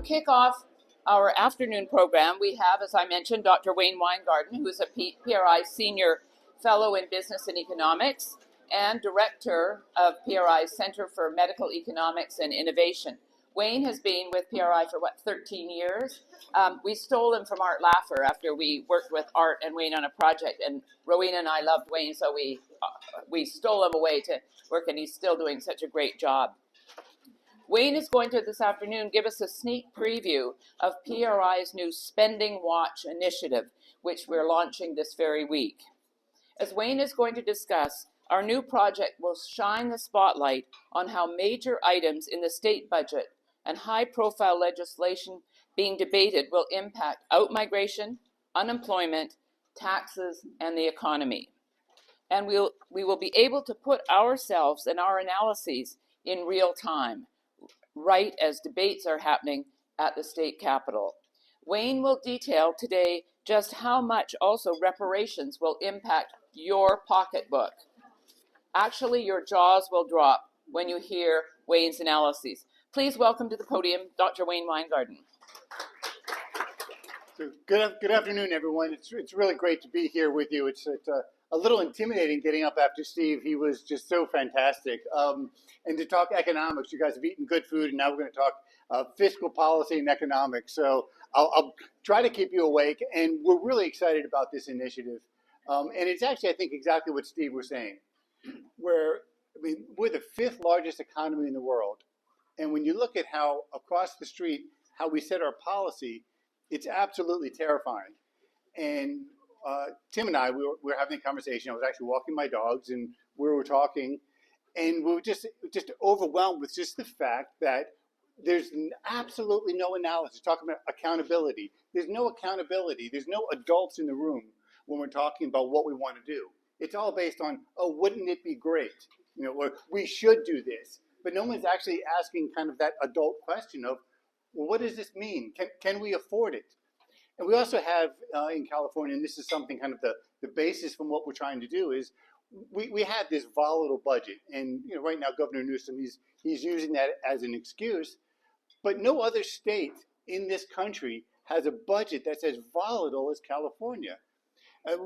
kick off our afternoon program, we have, as I mentioned, Dr. Wayne Weingarten, who is a PRI Senior Fellow in Business and Economics and Director of PRI's Center for Medical Economics and Innovation. Wayne has been with PRI for, 13 years? We stole him from Art Laffer after we worked with Art and Wayne on a project, and Rowena and I loved Wayne, so we stole him away to work, and he's still doing such a great job. Wayne is going to this afternoon give us a sneak preview of PRI's new Spending Watch initiative, which we're launching this very week. As Wayne is going to discuss, our new project will shine the spotlight on how major items in the state budget and high-profile legislation being debated will impact outmigration, unemployment, taxes, and the economy. And we will be able to put ourselves and our analyses in real time, right as debates are happening at the state capitol. Wayne will detail today just how much also reparations will impact your pocketbook. Actually, your jaws will drop when you hear Wayne's analyses. Please welcome to the podium Dr. Wayne Weingarten. So good afternoon, everyone. It's really great to be here with you. It's a little intimidating getting up after Steve. He was just so fantastic. And to talk economics, you guys have eaten good food, and now we're going to talk fiscal policy and economics. So I'll try to keep you awake, and we're really excited about this initiative. And it's actually, I think, exactly what Steve was saying. We're the fifth largest economy in the world. And when you look at how across the street, how we set our policy, it's absolutely terrifying. And Tim and I, we were having a conversation. I was actually walking my dogs, and we were talking, and we were just overwhelmed with just the fact that there's absolutely no analysis. Talking about accountability. There's no accountability. There's no adults in the room when we're talking about what we want to do. It's all based on, oh, wouldn't it be great? You know, or we should do this. But no one's actually asking kind of that adult question of, well, what does this mean? Can we afford it? And we also have in California, and this is something kind of the basis from what we're trying to do is we have this volatile budget. And you know, right now, Governor Newsom, he's using that as an excuse. But no other state in this country has a budget that's as volatile as California.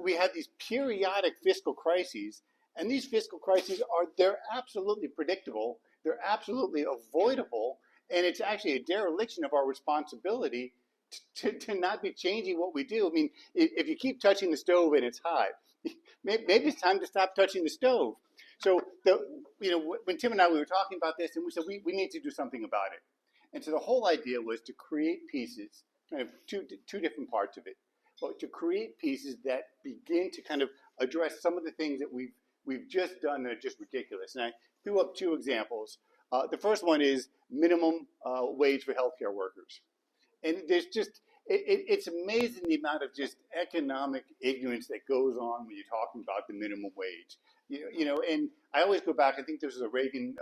We have these periodic fiscal crises, and these fiscal crises they're absolutely predictable, they're absolutely avoidable, and it's actually a dereliction of our responsibility to not be changing what we do. I mean, if you keep touching the stove and it's hot, maybe it's time to stop touching the stove. So, when Tim and I, we were talking about this, and we said we need to do something about it. And so the whole idea was to create pieces, kind of two different parts of it. But to create pieces that begin to kind of address some of the things that we've just done that are just ridiculous. And I threw up two examples. The first one is minimum wage for healthcare workers. And there's just, it's amazing the amount of just economic ignorance that goes on when you're talking about the minimum wage. You know, and I always go back, I think this is a Reagan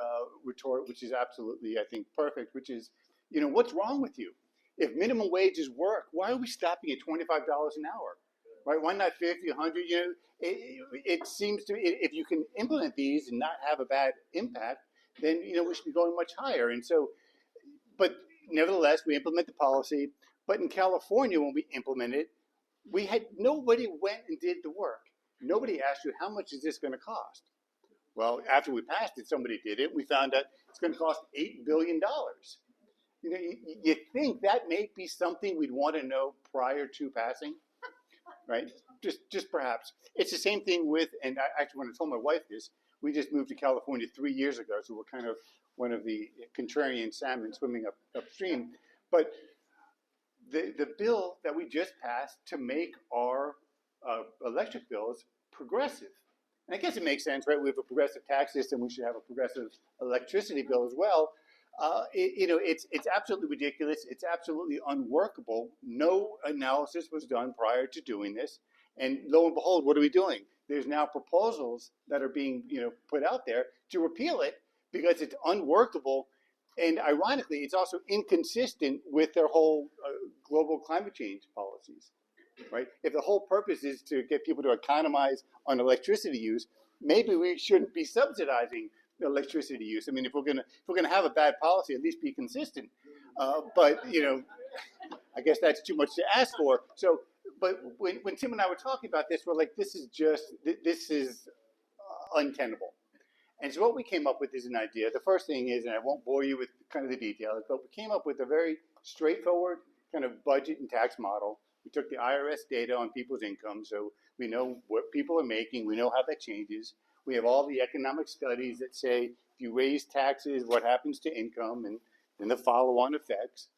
retort, which is absolutely, I think, perfect, which is, you know, what's wrong with you? If minimum wages work, why are we stopping at $25 an hour, right? Why not 50, 100? You know, it seems to me if you can implement these and not have a bad impact, then you know we should be going much higher. And so, but nevertheless, we implement the policy. But in California, when we implemented it, nobody went and did the work. Nobody asked you how much is this going to cost. Well, after we passed it, somebody did it. We found out it's going to cost $8 billion. You know, you think that may be something we'd want to know prior to passing, right? Just perhaps. It's the same thing with, and I actually, when I told my wife this, we just moved to California 3 years ago, so we're kind of one of the contrarian salmon swimming upstream. But the bill that we just passed to make our electric bills progressive. And I guess it makes sense, right? We have a progressive tax system. We should have a progressive electricity bill as well. It's absolutely ridiculous. It's absolutely unworkable. No analysis was done prior to doing this. And lo and behold, what are we doing? There's now proposals that are being put out there to repeal it because it's unworkable. And ironically, it's also inconsistent with their whole global climate change policies, right? If the whole purpose is to get people to economize on electricity use, maybe we shouldn't be subsidizing electricity use. I mean, if we're gonna have a bad policy, at least be consistent. But I guess that's too much to ask for. So, but when Tim and I were talking about this, we're like, this is untenable. And so what we came up with is an idea. The first thing is, and I won't bore you with kind of the details, but we came up with a very straightforward kind of budget and tax model. We took the IRS data on people's income, so we know what people are making. We know how that changes. We have all the economic studies that say if you raise taxes, what happens to income and the follow-on effects.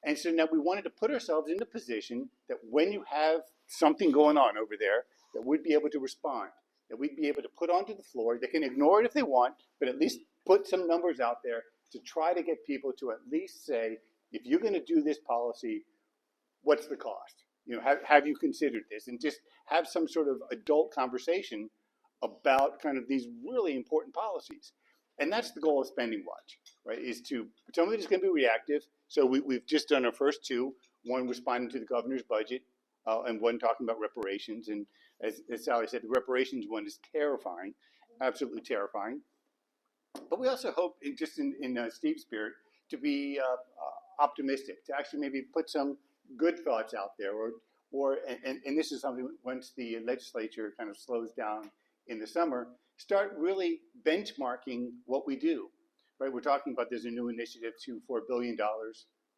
And so now we wanted to put ourselves in the position that when you have something going on over there, that we'd be able to respond, that we'd be able to put onto the floor. They can ignore it if they want, but at least put some numbers out there to try to get people to at least say, if you're going to do this policy, what's the cost? Have you considered this? And just have some sort of adult conversation about kind of these really important policies. And that's the goal of Spending Watch, right? Is to some of it is going to be reactive. So we've just done our first two, one responding to the governor's budget, and one talking about reparations. And as Sally said, the reparations one is terrifying, absolutely terrifying. But we also hope, just in Steve's spirit, to be optimistic, to actually maybe put some good thoughts out there, and this is something once the legislature kind of slows down in the summer, start really benchmarking what we do. Right, we're talking about there's a new initiative for $1 billion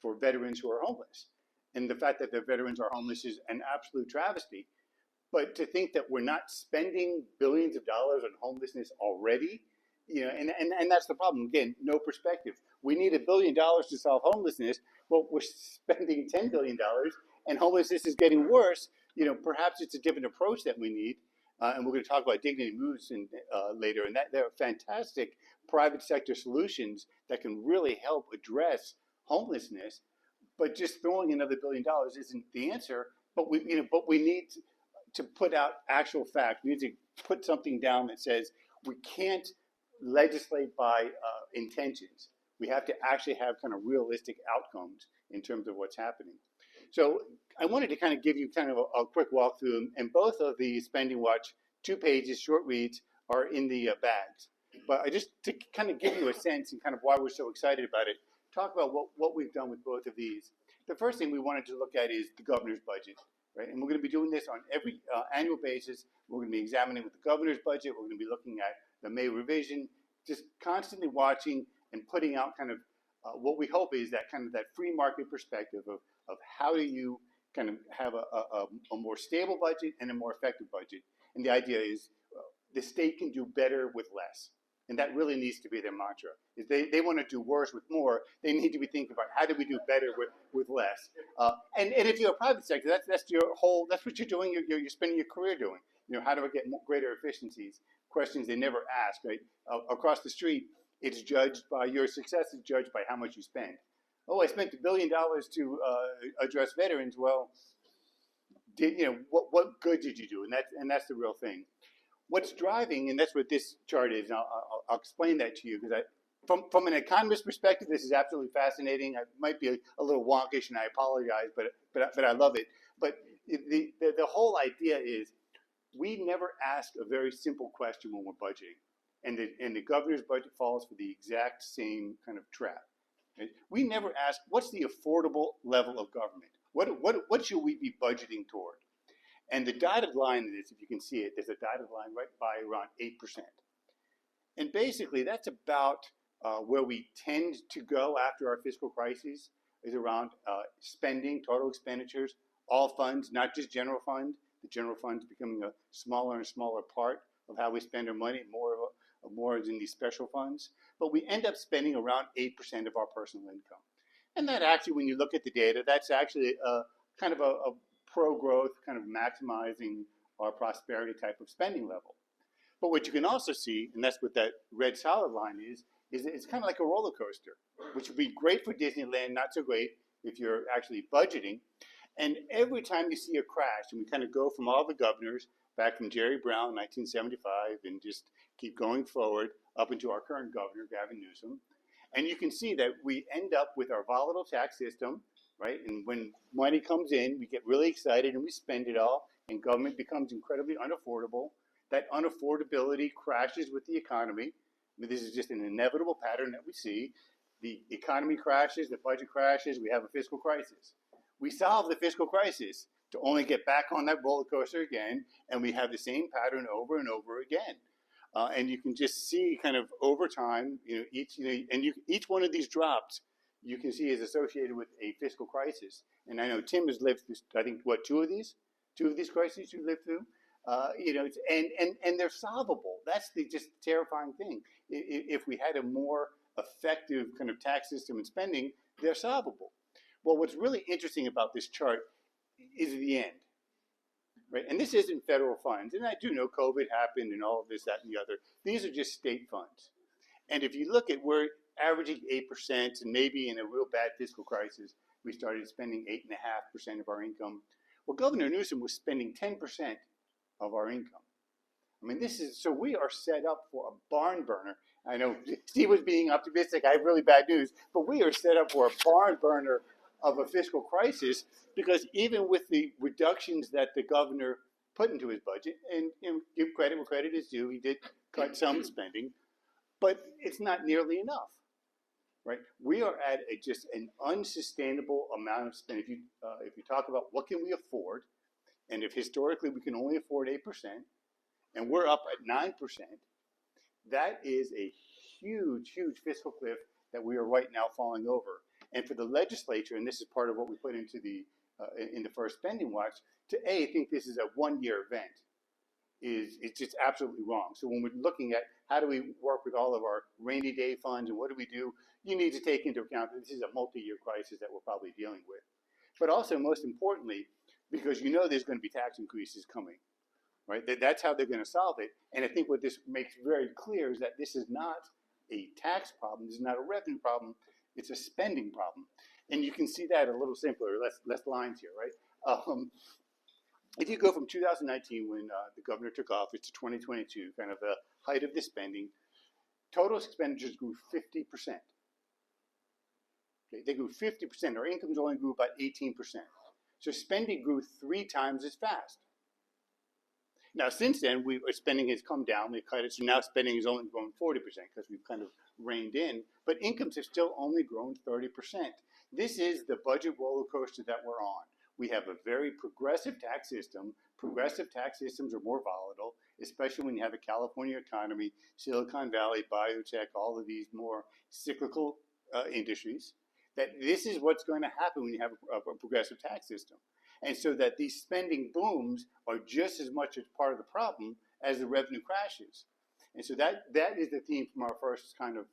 for veterans who are homeless, and the fact that the veterans are homeless is an absolute travesty. But to think that we're not spending billions of dollars on homelessness already, and that's the problem. Again, no perspective. We need $1 billion to solve homelessness, but we're spending $10 billion, and homelessness is getting worse. Perhaps it's a different approach that we need. And we're going to talk about Dignity Moves later, and that there are fantastic private sector solutions that can really help address homelessness. But just throwing another $1 billion isn't the answer. But we need to put out actual facts. We need to put something down that says we can't legislate by intentions. We have to actually have kind of realistic outcomes in terms of what's happening. So I wanted to kind of give you kind of a quick walkthrough, and both of the Spending Watch 2 pages, short reads, are in the bags. But I just to kind of give you a sense and kind of why we're so excited about it, talk about what we've done with both of these. The first thing we wanted to look at is the governor's budget, right? And we're going to be doing this on every annual basis. We're going to be examining with the governor's budget. We're going to be looking at the May revision, just constantly watching and putting out kind of what we hope is that kind of that free market perspective of how do you kind of have a more stable budget and a more effective budget. And the idea is the state can do better with less. And that really needs to be their mantra. If they want to do worse with more, they need to be thinking about how do we do better with less. And if you're a private sector, that's what you're doing. You're spending your career doing. How do I get greater efficiencies? Questions they never ask, right? Across the street, it's judged by your success is judged by how much you spend. Oh, I spent $1 billion to address veterans. Well, what good did you do? And that's the real thing. What's driving, and that's what this chart is, and I'll explain that to you, because from an economist perspective, this is absolutely fascinating. I might be a little wonkish, and I apologize, but I love it. But the whole idea is we never ask a very simple question when we're budgeting, and the governor's budget falls for the exact same kind of trap. Right? We never ask what's the affordable level of government. What should we be budgeting toward? And the dotted line in this, if you can see it, there's a dotted line right by around 8%. And basically, that's about where we tend to go after our fiscal crises, is around spending, total expenditures, all funds, not just general fund. The general fund is becoming a smaller and smaller part of how we spend our money, more is in these special funds. But we end up spending around 8% of our personal income. And that actually, when you look at the data, that's actually kind of a pro-growth, kind of maximizing our prosperity type of spending level. But what you can also see, and that's what that red solid line is it's kind of like a roller coaster, which would be great for Disneyland, not so great if you're actually budgeting. And every time you see a crash, and we kind of go from all the governors, back from Jerry Brown, 1975, and just keep going forward up into our current governor, Gavin Newsom. And you can see that we end up with our volatile tax system, right? And when money comes in, we get really excited and we spend it all, and government becomes incredibly unaffordable. That unaffordability crashes with the economy. I mean, this is just an inevitable pattern that we see. the economy crashes, the budget crashes, we have a fiscal crisis. We solve the fiscal crisis to only get back on that roller coaster again, and we have the same pattern over and over again. And you can just see kind of over time, each one of these drops you can see is associated with a fiscal crisis. And I know Tim has lived through, I think, what, two of these crises you lived through. And they're solvable. That's the just terrifying thing. If we had a more effective kind of tax system and spending, they're solvable. Well, what's really interesting about this chart is the end, right? And this isn't federal funds. And I do know COVID happened and all of this, that, and the other. These are just state funds. And if you look at we're averaging 8%, and maybe in a real bad fiscal crisis, we started spending 8.5% of our income. Well, Governor Newsom was spending 10% of our income. I mean, so we are set up for a barn burner. I know Steve was being optimistic. I have really bad news, but we are set up for a barn burner of a fiscal crisis, because even with the reductions that the governor put into his budget, and give credit where credit is due, he did cut some spending, but it's not nearly enough, right? We are at just an unsustainable amount of spending. If you talk about what can we afford, and if historically we can only afford 8%, and we're up at 9%, that is a huge, huge fiscal cliff that we are right now falling over. And for the legislature, and this is part of what we put into in the first spending watch, to think this is a one-year event it's just absolutely wrong. So when we're looking at how do we work with all of our rainy day funds and what do we do, you need to take into account that this is a multi-year crisis that we're probably dealing with. But also, most importantly, because there's going to be tax increases coming, right? That's how they're going to solve it. And I think what this makes very clear is that this is not a tax problem. This is not a revenue problem. It's a spending problem. And you can see that a little simpler, less lines here, right? If you go from 2019, when the governor took office, to 2022, kind of the height of the spending, total expenditures grew 50%. Okay, they grew 50%. Our incomes only grew about 18%. So spending grew 3 times as fast. Now, since then, spending has come down. We've cut it, so now spending is only growing 40% because we've kind of reined in. But incomes have still only grown 30%. This is the budget roller coaster that we're on. We have a very progressive tax system. Progressive tax systems are more volatile, especially when you have a California economy, Silicon Valley, biotech, all of these more cyclical industries. That this is what's going to happen when you have a progressive tax system. And so that these spending booms are just as much as part of the problem as the revenue crashes. And so that is the theme from our first kind of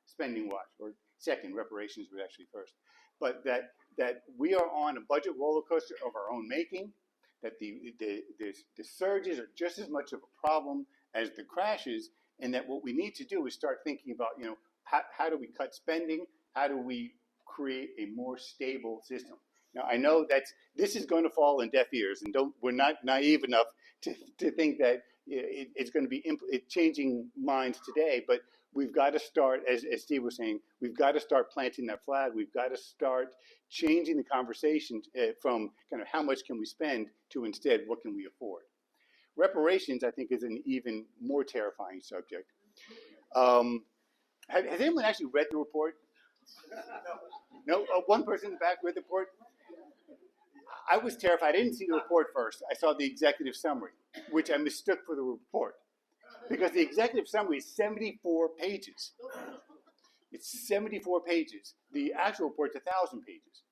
spending watch, or second, reparations was actually first. But that we are on a budget roller coaster of our own making, that the surges are just as much of a problem as the crashes, and that what we need to do is start thinking about, how do we cut spending? How do we create a more stable system? Now, I know that this is going to fall in deaf ears, and we're not naive enough to think that it's going to be changing minds today, but we've got to start, as Steve was saying, we've got to start planting that flag. We've got to start changing the conversation from kind of how much can we spend to instead what can we afford. Reparations, I think, is an even more terrifying subject. Has anyone actually read the report? No? One person in the back read the report? I was terrified. I didn't see the report first. I saw the executive summary, which I mistook for the report. Because the executive summary is 74 pages. It's 74 pages. The actual report's 1,000 pages.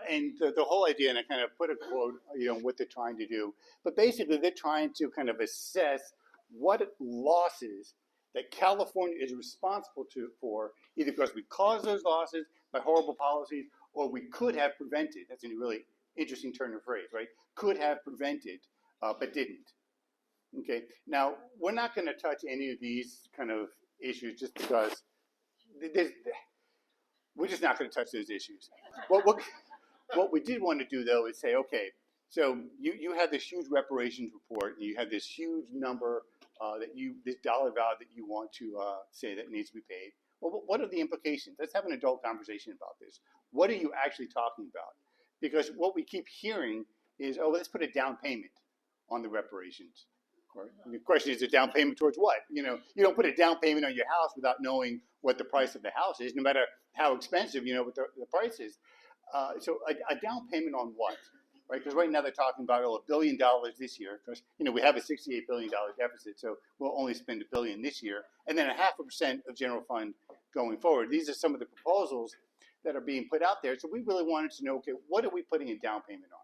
And the whole idea, and I kind of put a quote, what they're trying to do. But basically, they're trying to kind of assess what losses that California is responsible for, either because we caused those losses by horrible policies, or we could have prevented. That's a really interesting turn of phrase, right? Could have prevented, but didn't. Okay, now we're not going to touch any of these kind of issues just because we're just not going to touch those issues. What we did want to do, though, is say, okay, so you have this huge reparations report, and you have this huge number this dollar value that you want to say that needs to be paid. Well, what are the implications? Let's have an adult conversation about this. What are you actually talking about? Because what we keep hearing is, let's put a down payment on the reparations. Right? And the question is a down payment towards what? You don't put a down payment on your house without knowing what the price of the house is, no matter how expensive, you know what the price is. So a down payment on what? Right? Because right now they're talking about $1 billion this year. Because we have a $68 billion deficit, so we'll only spend $1 billion this year, and then 0.5% of general fund going forward. These are some of the proposals that are being put out there. So we really wanted to know, okay, what are we putting a down payment on?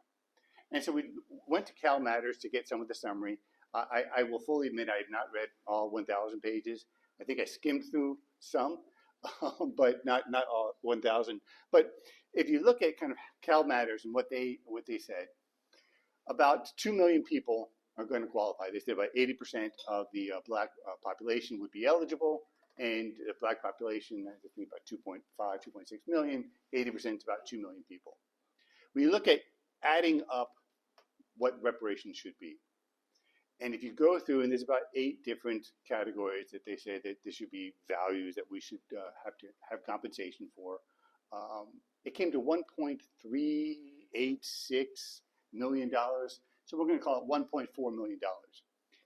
And so we went to Cal Matters to get some of the summary. I will fully admit I have not read all 1,000 pages. I think I skimmed through some, but not all 1,000. But if you look at kind of Cal Matters and what they said, about 2 million people are going to qualify. They said about 80% of the black population would be eligible, and the black population, I think about 2.5, 2.6 million. 80% is about 2 million people. When you look at adding up what reparations should be, and if you go through, and there's about 8 different categories that they say that there should be values that we should have to have compensation for. It came to $1.386 million. So we're going to call it $1.4 million.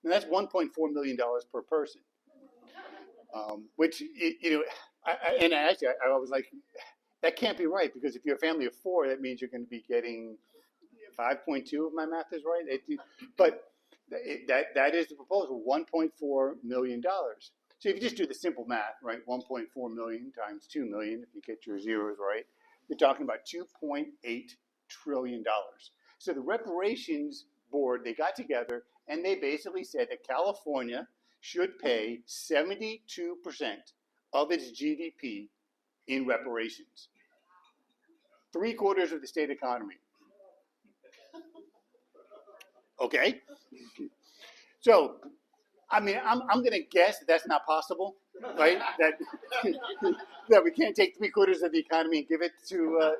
And that's $1.4 million per person, which, I was like, that can't be right, because if you're a family of 4, that means you're going to be getting 5.2, if my math is right. But that is the proposal, $1.4 million. So if you just do the simple math, right, 1.4 million times 2 million, if you get your zeros right, you're talking about $2.8 trillion. So the reparations board, they got together and they basically said that California should pay 72% of its GDP in reparations. 3/4 of the state economy. Okay? So, I mean, I'm going to guess that that's not possible, right? That we can't take 3/4 of the economy and give it to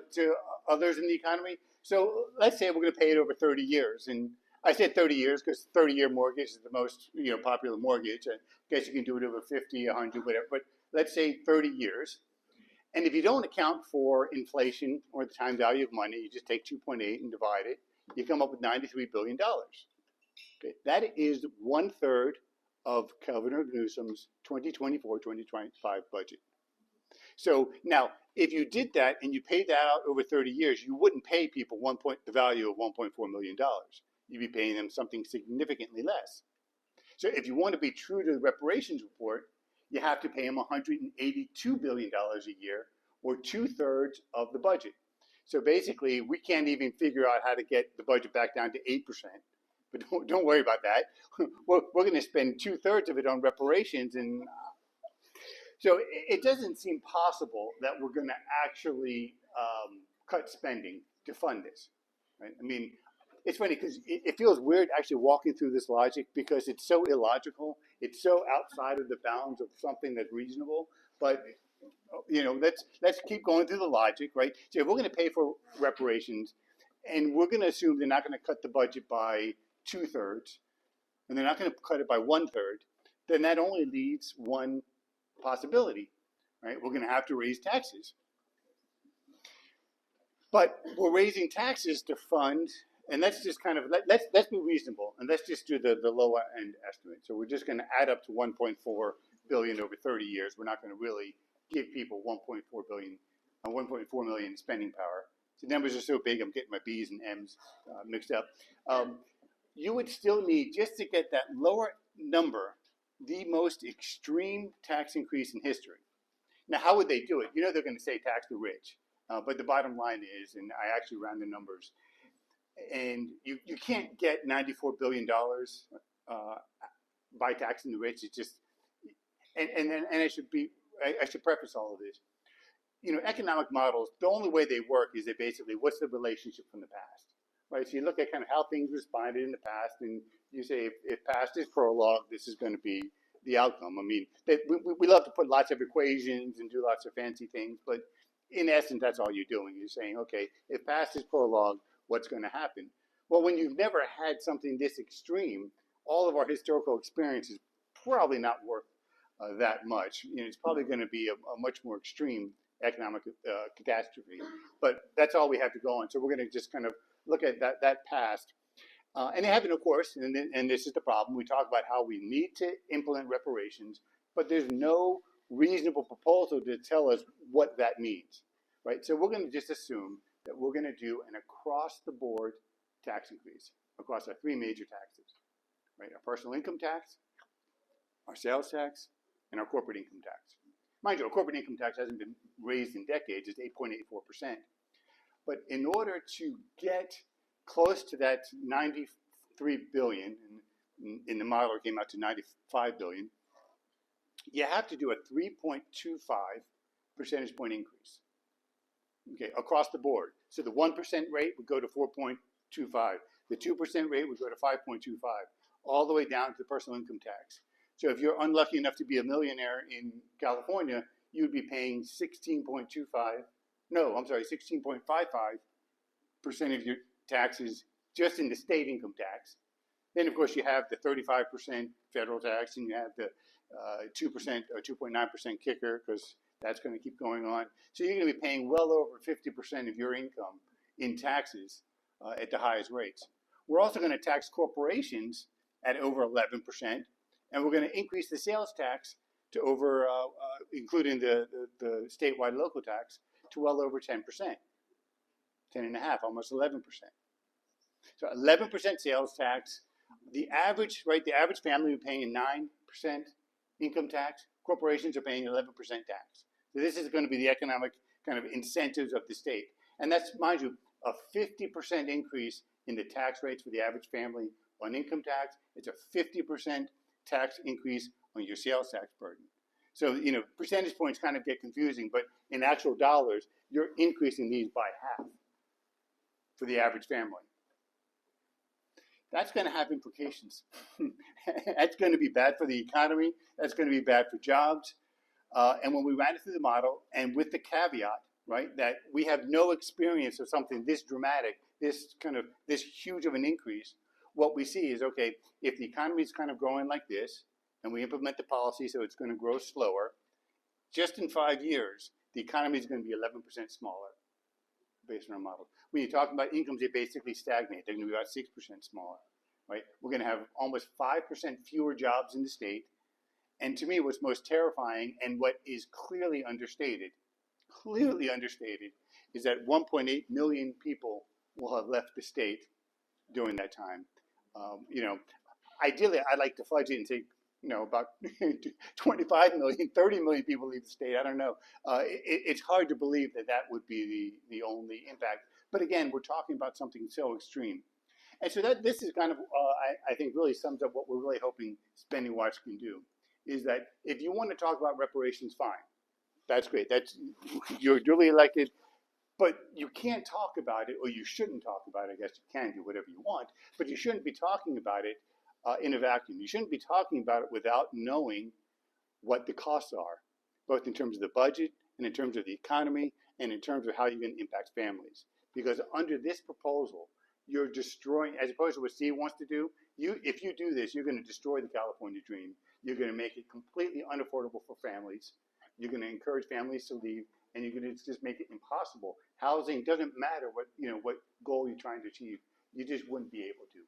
others in the economy. So let's say we're going to pay it over 30 years, and I said 30 years because 30-year mortgage is the most popular mortgage. I guess you can do it over 50, 100, whatever. But let's say 30 years, and if you don't account for inflation or the time value of money, you just take 2.8 and divide it. You come up with $93 billion. Okay, that is 1/3 of Governor Newsom's 2024-2025 budget. So now, if you did that and you paid that out over 30 years, you wouldn't pay people the value of $1.4 million. You'd be paying them something significantly less. So if you want to be true to the reparations report, you have to pay them $182 billion a year, or 2/3 of the budget. So basically, we can't even figure out how to get the budget back down to 8%. But don't worry about that. We're going to spend 2/3 of it on reparations, and so it doesn't seem possible that we're going to actually cut spending to fund this. Right? I mean, it's funny because it feels weird actually walking through this logic, because it's so illogical. It's so outside of the bounds of something that's reasonable. But let's keep going through the logic, right? So if we're going to pay for reparations, and we're going to assume they're not going to cut the budget by 2/3, and they're not going to cut it by 1/3, then that only leaves one possibility, right? We're going to have to raise taxes. But we're raising taxes to fund, and let's just kind of let's be reasonable, and let's just do the lower end estimate. So we're just going to add up to 1.4 billion over 30 years. We're not going to really give people 1.4 billion, 1.4 million spending power. The numbers are so big, I'm getting my B's and M's mixed up. You would still need, just to get that lower number, the most extreme tax increase in history. Now, how would they do it? They're going to say tax the rich. But the bottom line is, and I actually ran the numbers, and you can't get $94 billion by taxing the rich. It's just, and I should preface all of this. Economic models, the only way they work is that basically, what's the relationship from the past, right? So you look at kind of how things responded in the past, and you say, if past is prologue, this is going to be the outcome. I mean, we love to put lots of equations and do lots of fancy things, but in essence, that's all you're doing. You're saying, okay, if past is prologue, what's going to happen? Well, when you've never had something this extreme, all of our historical experience is probably not worth that much. It's probably going to be a much more extreme economic catastrophe. But that's all we have to go on. So we're going to just kind of look at that past. And they haven't, of course, and this is the problem. We talk about how we need to implement reparations, but there's no reasonable proposal to tell us what that means, right? So we're going to just assume that we're going to do an across-the-board tax increase across our three major taxes, right? Our personal income tax, our sales tax, and our corporate income tax. Mind you, our corporate income tax hasn't been raised in decades. It's 8.84%. But in order to get close to that 93 billion, in the model it came out to 95 billion, you have to do a 3.25 percentage point increase, okay, across the board. So the 1% rate would go to 4.25. The 2% rate would go to 5.25, all the way down to the personal income tax. So if you're unlucky enough to be a millionaire in California, you'd be paying 16.55% of your taxes just in the state income tax. Then, of course, you have the 35% federal tax, and you have the 2% or 2.9% kicker, because that's going to keep going on. So you're going to be paying well over 50% of your income in taxes at the highest rates. We're also going to tax corporations at over 11%, and we're going to increase the sales tax to over, including the statewide local tax, to well over 10%, 10.5%, almost 11%. So 11% sales tax. The average, right? The average family is paying 9% income tax. Corporations are paying 11% tax. So this is going to be the economic kind of incentives of the state, and that's, mind you, a 50% increase in the tax rates for the average family on income tax. It's a 50% tax increase on your sales tax burden. So, you know, percentage points kind of get confusing, but in actual dollars, you're increasing these by half for the average family. That's going to have implications. That's going to be bad for the economy. That's going to be bad for jobs. And when we ran it through the model, and with the caveat, right, that we have no experience of something this dramatic, this huge of an increase, what we see is, okay, if the economy is kind of growing like this, and we implement the policy so it's going to grow slower, just in 5 years, the economy is going to be 11% smaller, based on our model. When you're talking about incomes, they basically stagnate. They're going to be about 6% smaller, right? We're going to have almost 5% fewer jobs in the state. And to me, what's most terrifying, and what is clearly understated, is that 1.8 million people will have left the state during that time. You know, ideally, I'd like to fudge it and say, you know, about 25 million, 30 million people leave the state. I don't know. It's hard to believe that that would be the only impact. But again, we're talking about something so extreme. And so that this is kind of, I think, really sums up what we're really hoping Spending Watch can do, is that if you want to talk about reparations, fine. That's great. That's, you're duly elected, but you can't talk about it, or you shouldn't talk about it. I guess you can do whatever you want, but you shouldn't be talking about it in a vacuum. You shouldn't be talking about it without knowing what the costs are, both in terms of the budget and in terms of the economy and in terms of how you're going to impact families. Because under this proposal, you're destroying, as opposed to what Steve wants to do, if you do this, you're going to destroy the California dream. You're going to make it completely unaffordable for families. You're going to encourage families to leave, and you're going to just make it impossible. Housing doesn't matter what goal you're trying to achieve. You just wouldn't be able to.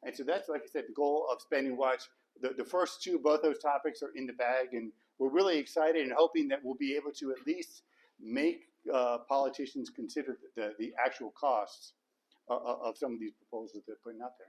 And so that's, like I said, the goal of Spending Watch. The first two, both those topics are in the bag, and we're really excited and hoping that we'll be able to at least make politicians consider the actual costs of some of these proposals they're putting out there.